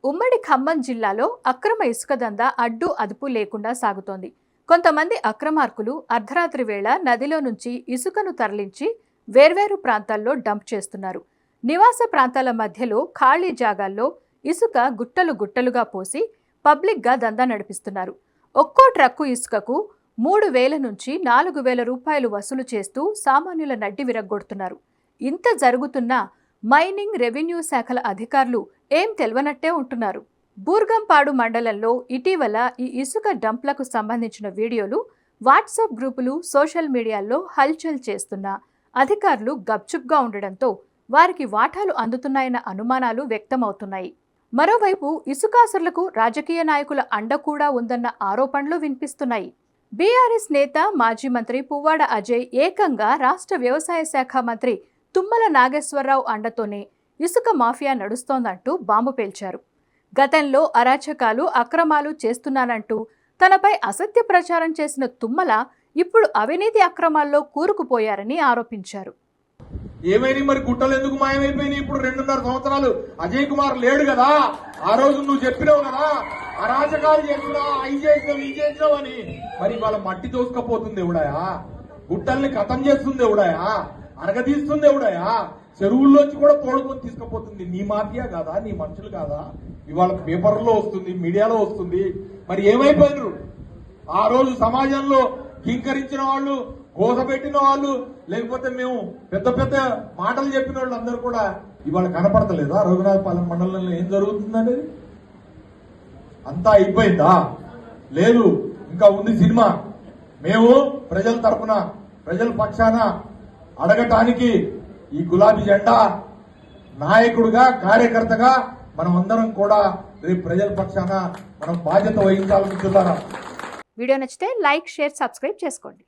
ఉమ్మడి ఖమ్మం జిల్లాలో అక్రమ ఇసుక దందా అడ్డు అదుపు లేకుండా సాగుతోంది. కొంతమంది అక్రమార్కులు అర్ధరాత్రి వేళ నదిలో నుంచి ఇసుకను తరలించి వేర్వేరు ప్రాంతాల్లో డంప్ చేస్తున్నారు. నివాస ప్రాంతాల మధ్యలో ఖాళీ జాగాల్లో ఇసుక గుట్టలు గుట్టలుగా పోసి పబ్లిక్గా దందా నడిపిస్తున్నారు. ఒక్కో ట్రక్కు ఇసుకకు 3,000 నుంచి 4,000 రూపాయలు వసూలు చేస్తూ సామాన్యుల నడ్డి విరగ్గొడుతున్నారు. ఇంత జరుగుతున్నా మైనింగ్, రెవెన్యూ శాఖల అధికారులు ఏం తెల్వనట్టే ఉంటున్నారు. బూర్గంపాడు మండలంలో ఇటీవల ఈ ఇసుక డంప్లకు సంబంధించిన వీడియోలు వాట్సాప్ గ్రూపులు, సోషల్ మీడియాల్లో హల్చల్ చేస్తున్నా అధికారులు గప్చుప్గా ఉండడంతో వారికి వాటాలు అందుతున్నాయన్న అనుమానాలు వ్యక్తమవుతున్నాయి. మరోవైపు ఇసుకాసురులకు రాజకీయ నాయకుల అండ కూడా ఉందన్న ఆరోపణలు వినిపిస్తున్నాయి. బీఆర్ఎస్ నేత, మాజీ మంత్రి పువ్వాడ అజయ్ ఏకంగా రాష్ట్ర వ్యవసాయ శాఖ మంత్రి తుమ్మల నాగేశ్వరరావు అండతోనే ఇసుక మాఫియా నడుస్తోందంటూ బాంబు పేల్చారు. గతంలో అరాచకాలు, అక్రమాలు చేస్తున్నానంటూ తనపై అసత్య ప్రచారం చేసిన తుమ్మల ఇప్పుడు అవినీతి అక్రమాల్లో కూరుకుపోయారని ఆరోపించారు. ఏమైనా మరి గుట్టలు ఎందుకు మాయమైపోయినాయి? ఇప్పుడు 2.5 సంవత్సరాలు అజయ్ కుమార్ లేడు కదా. ఆ రోజు నువ్వు చెప్పినావు కదా, అరాచకాలు చేసినా, అవి చేసినావు, ఈ చేసినావు అని. మరి వాళ్ళ మట్టి తోసుకపోతుంది ఎవడాయా? గుట్టల్ని ఖతం చేస్తుంది ఎవడాయా? అరగదీస్తుంది ఎవడాయా? చెరువుల్లోంచి కూడా పోడుకొని తీసుకుపోతుంది. నీ మాఫియా కాదా? నీ మనుషులు కాదా? ఇవాళ పేపర్లో వస్తుంది, మీడియాలో వస్తుంది. మరి ఏమైపోయినారు? ఆ రోజు సమాజంలో కింకరించిన వాళ్ళు, కోసపెట్టిన వాళ్ళు, లేకపోతే మేము పెద్ద పెద్ద మాటలు చెప్పిన వాళ్ళు అందరూ కూడా ఇవాళ కనపడతలేదా? రఘునాథపాలెం మండలంలో ఏం జరుగుతుందనేది అంతా అయిపోయిందా? లేదు, ఇంకా ఉంది సినిమా. మేము ప్రజల తరఫున, ప్రజల పక్షాన అడగటానికి ఈ గులాబీ జెండా నాయకుడిగా, కార్యకర్తగా మనం అందరం కూడా రేపు ప్రజల పక్షాన మనం బాధ్యత వహించాలనుకుంటున్నారా. వీడియో నచ్చితే లైక్, షేర్, సబ్స్క్రైబ్ చేసుకోండి.